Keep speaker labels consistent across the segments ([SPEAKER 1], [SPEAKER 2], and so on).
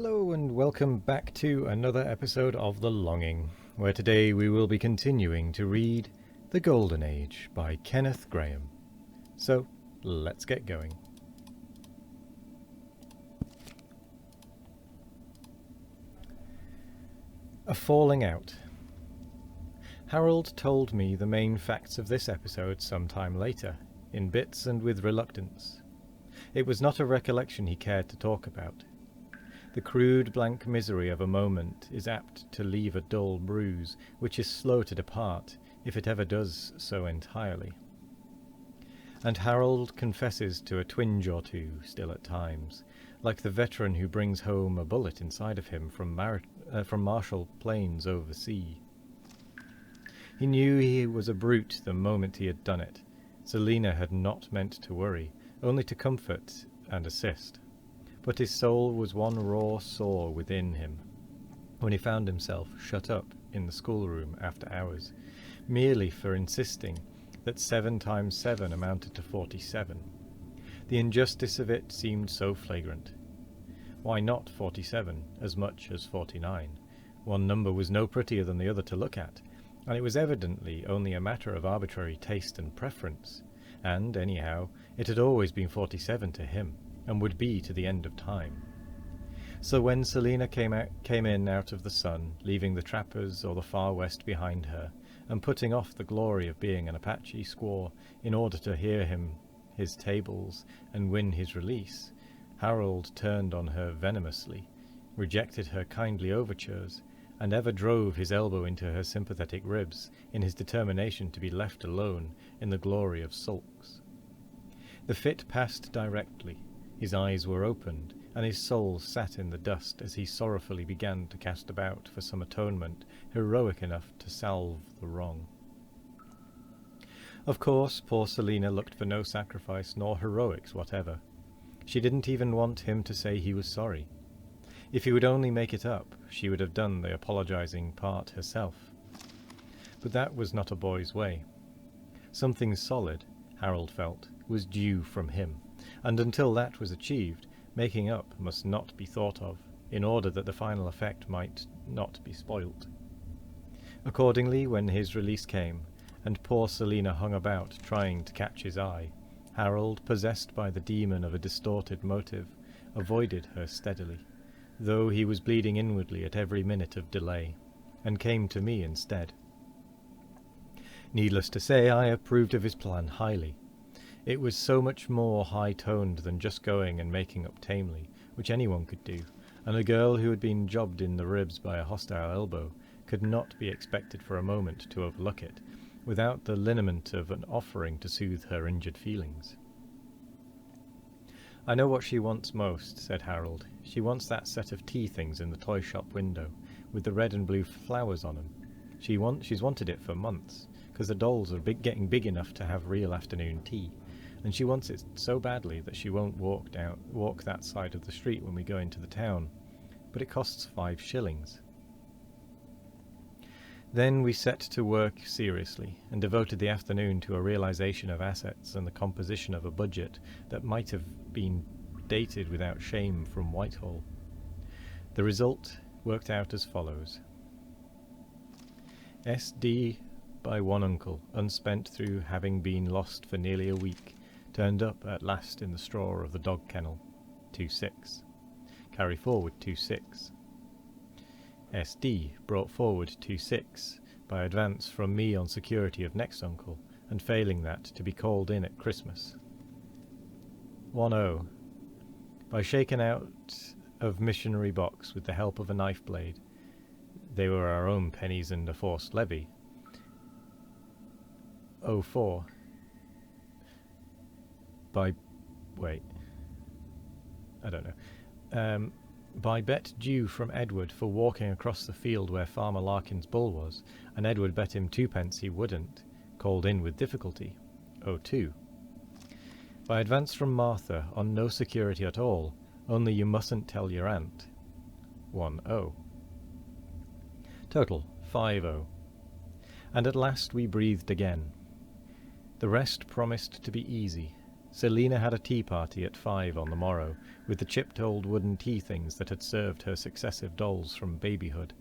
[SPEAKER 1] Hello and welcome back to another episode of The Longing, where today we will be continuing to read The Golden Age by Kenneth Grahame. So, let's get going. A Falling Out. Harold told me the main facts of this episode some time later, in bits and with reluctance. It was not a recollection he cared to talk about. The crude blank misery of a moment is apt to leave a dull bruise, which is slow to depart, if it ever does so entirely. And Harold confesses to a twinge or two still at times, like the veteran who brings home a bullet inside of him from Marshall Plains over sea. He knew he was a brute the moment he had done it. Selina had not meant to worry, only to comfort and assist. But his soul was one raw sore within him, when he found himself shut up in the schoolroom after hours, merely for insisting that 7 times 7 amounted to 47. The injustice of it seemed so flagrant. Why not 47 as much as 49? One number was no prettier than the other to look at, and it was evidently only a matter of arbitrary taste and preference, and, anyhow, it had always been 47 to him, and would be to the end of time. So when Selina came in out of the sun, leaving the trappers or the far west behind her, and putting off the glory of being an Apache squaw in order to hear his tables and win his release, Harold turned on her venomously, rejected her kindly overtures, and ever drove his elbow into her sympathetic ribs in his determination to be left alone in the glory of sulks. The fit passed directly. His eyes were opened, and his soul sat in the dust as he sorrowfully began to cast about for some atonement heroic enough to salve the wrong. Of course, poor Selina looked for no sacrifice nor heroics whatever. She didn't even want him to say he was sorry. If he would only make it up, she would have done the apologizing part herself. But that was not a boy's way. Something solid, Harold felt, was due from him, and until that was achieved, making up must not be thought of, in order that the final effect might not be spoilt. Accordingly, when his release came, and poor Selina hung about trying to catch his eye, Harold, possessed by the demon of a distorted motive, avoided her steadily, though he was bleeding inwardly at every minute of delay, and came to me instead. Needless to say, I approved of his plan highly. It was so much more high-toned than just going and making up tamely, which anyone could do, and a girl who had been jobbed in the ribs by a hostile elbow could not be expected for a moment to overlook it, without the lineament of an offering to soothe her injured feelings. "I know what she wants most," said Harold. "She wants that set of tea things in the toy shop window, with the red and blue flowers on 'em. She's wanted it for months, because the dolls are getting big enough to have real afternoon tea, and she wants it so badly that she won't walk that side of the street when we go into the town, but it costs 5 shillings. Then we set to work seriously, and devoted the afternoon to a realization of assets and the composition of a budget that might have been dated without shame from Whitehall. The result worked out as follows. S.D. by one uncle, unspent through having been lost for nearly a week, turned up at last in the straw of the dog kennel, 2-6. Carry forward 2-6. S.D. brought forward 2-6 by advance from me on security of next uncle, and failing that, to be called in at Christmas. 1-0. By shaken out of missionary box with the help of a knife blade. They were our own pennies and a forced levy. 0-4. By bet due from Edward for walking across the field where Farmer Larkin's bull was, and Edward bet him 2p he wouldn't, called in with difficulty. 0-2. By advance from Martha on no security at all, only you mustn't tell your aunt. 1-0. Total 5-0. And at last we breathed again. The rest promised to be easy. Selina had a tea party at 5 on the morrow, with the chipped old wooden tea things that had served her successive dolls from babyhood.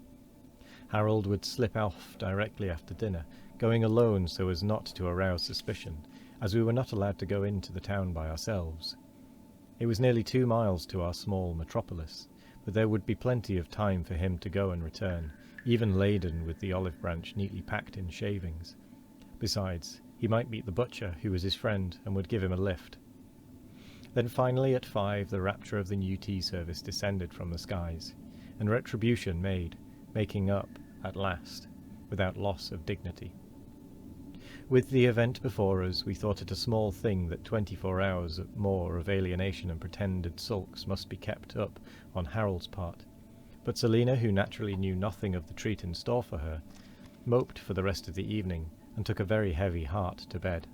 [SPEAKER 1] Harold would slip off directly after dinner, going alone so as not to arouse suspicion, as we were not allowed to go into the town by ourselves. It was nearly 2 miles to our small metropolis, but there would be plenty of time for him to go and return, even laden with the olive branch neatly packed in shavings. Besides, he might meet the butcher, who was his friend, and would give him a lift. Then finally at 5 the rapture of the new tea service descended from the skies, and retribution making up, at last, without loss of dignity. With the event before us, we thought it a small thing that 24 hours more of alienation and pretended sulks must be kept up on Harold's part, but Selina, who naturally knew nothing of the treat in store for her, moped for the rest of the evening, and took a very heavy heart to bed.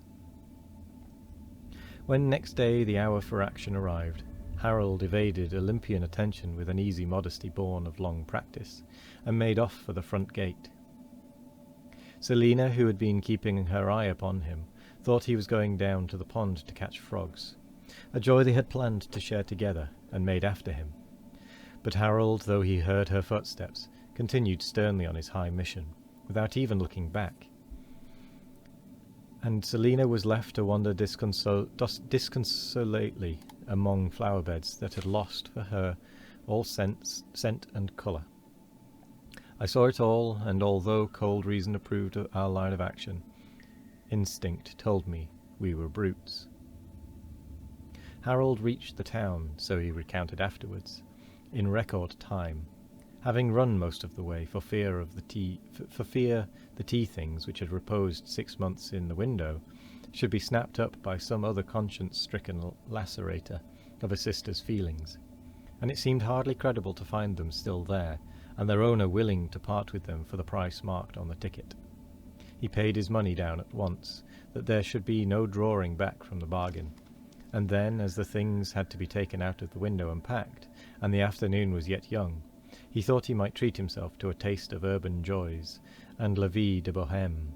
[SPEAKER 1] When next day the hour for action arrived, Harold evaded Olympian attention with an easy modesty born of long practice, and made off for the front gate. Selina, who had been keeping her eye upon him, thought he was going down to the pond to catch frogs, a joy they had planned to share together, and made after him. But Harold, though he heard her footsteps, continued sternly on his high mission, without even looking back, and Selina was left to wander disconsolately among flower beds that had lost for her all scent and colour. I saw it all, and although cold reason approved of our line of action, instinct told me we were brutes. Harold reached the town, so he recounted afterwards, in record time, having run most of the way for fear the tea things which had reposed 6 months in the window should be snapped up by some other conscience-stricken lacerator of a sister's feelings, and it seemed hardly credible to find them still there, and their owner willing to part with them for the price marked on the ticket. He paid his money down at once, that there should be no drawing back from the bargain, and then, as the things had to be taken out of the window and packed, and the afternoon was yet young, he thought he might treat himself to a taste of urban joys and la vie de bohème.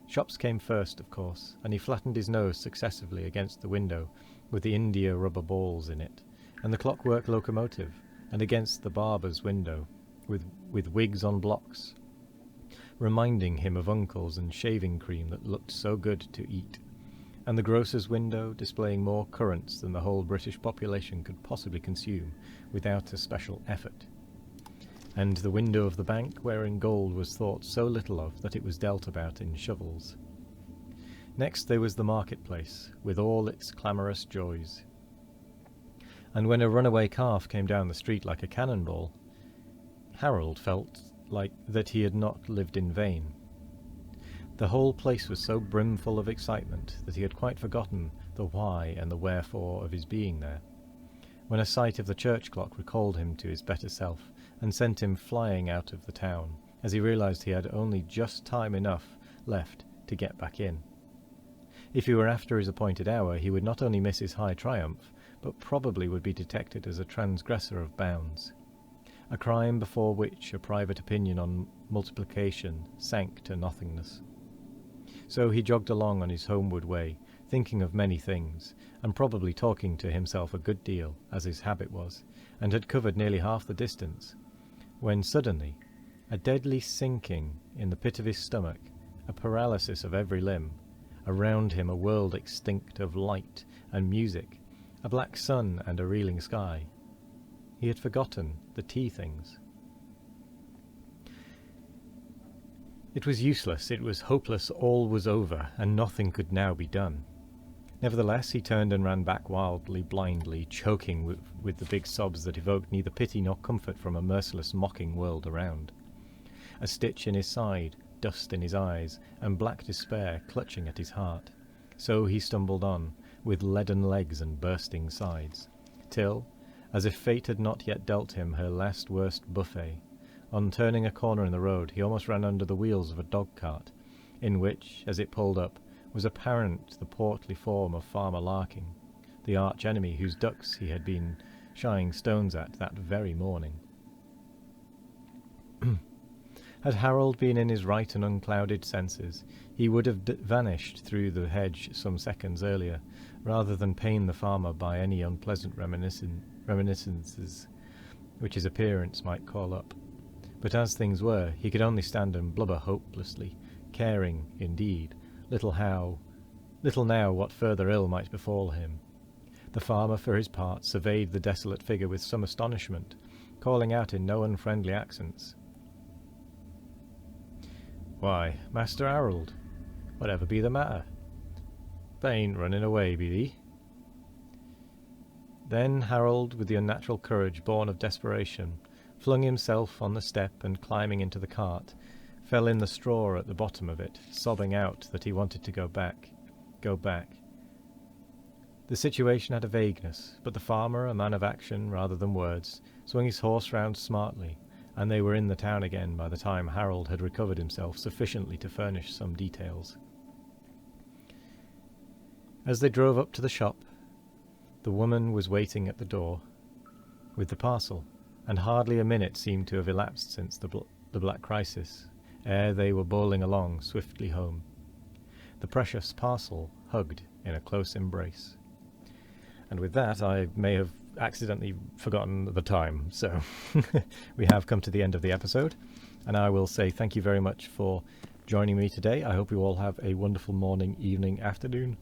[SPEAKER 1] Shops came first, of course, and he flattened his nose successively against the window with the India rubber balls in it, and the clockwork locomotive, and against the barber's window with wigs on blocks, reminding him of uncles and shaving cream that looked so good to eat, and the grocer's window displaying more currants than the whole British population could possibly consume without a special effort, and the window of the bank wherein gold was thought so little of that it was dealt about in shovels. Next there was the marketplace, with all its clamorous joys, and when a runaway calf came down the street like a cannonball, Harold felt like that he had not lived in vain. The whole place was so brimful of excitement that he had quite forgotten the why and the wherefore of his being there, when a sight of the church clock recalled him to his better self, and sent him flying out of the town, as he realized he had only just time enough left to get back in. If he were after his appointed hour, he would not only miss his high triumph, but probably would be detected as a transgressor of bounds, a crime before which a private opinion on multiplication sank to nothingness. So he jogged along on his homeward way, thinking of many things, and probably talking to himself a good deal, as his habit was, and had covered nearly half the distance, when suddenly a deadly sinking in the pit of his stomach, a paralysis of every limb, around him a world extinct of light and music, a black sun and a reeling sky. He had forgotten the tea things. It was useless, it was hopeless, all was over, and nothing could now be done. Nevertheless, he turned and ran back wildly, blindly, choking with the big sobs that evoked neither pity nor comfort from a merciless, mocking world around. A stitch in his side, dust in his eyes, and black despair clutching at his heart. So he stumbled on, with leaden legs and bursting sides, till, as if fate had not yet dealt him her last worst buffet, on turning a corner in the road, he almost ran under the wheels of a dog-cart, in which, as it pulled up, was apparent the portly form of Farmer Larking, the arch-enemy whose ducks he had been shying stones at that very morning. Had Harold been in his right and unclouded senses, he would have vanished through the hedge some seconds earlier, rather than pain the farmer by any unpleasant reminiscences which his appearance might call up. But as things were, he could only stand and blubber hopelessly, caring, indeed, little now what further ill might befall him. The farmer, for his part, surveyed the desolate figure with some astonishment, calling out in no unfriendly accents, "Why, Master Harold, whatever be the matter? They ain't running away, be thee?" Then Harold, with the unnatural courage born of desperation, flung himself on the step and, climbing into the cart, fell in the straw at the bottom of it, sobbing out that he wanted to go back. The situation had a vagueness, but the farmer, a man of action rather than words, swung his horse round smartly, and they were in the town again by the time Harold had recovered himself sufficiently to furnish some details. As they drove up to the shop, the woman was waiting at the door with the parcel, and hardly a minute seemed to have elapsed since the black crisis, ere they were bowling along swiftly home, the precious parcel hugged in a close embrace. And with that, I may have accidentally forgotten the time, so we have come to the end of the episode, and I will say thank you very much for joining me today. I hope you all have a wonderful morning, evening, afternoon,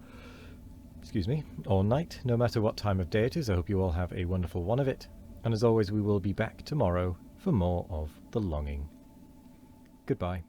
[SPEAKER 1] or night, no matter what time of day it is. I hope you all have a wonderful one of it, and as always, we will be back tomorrow for more of The Longing. Goodbye.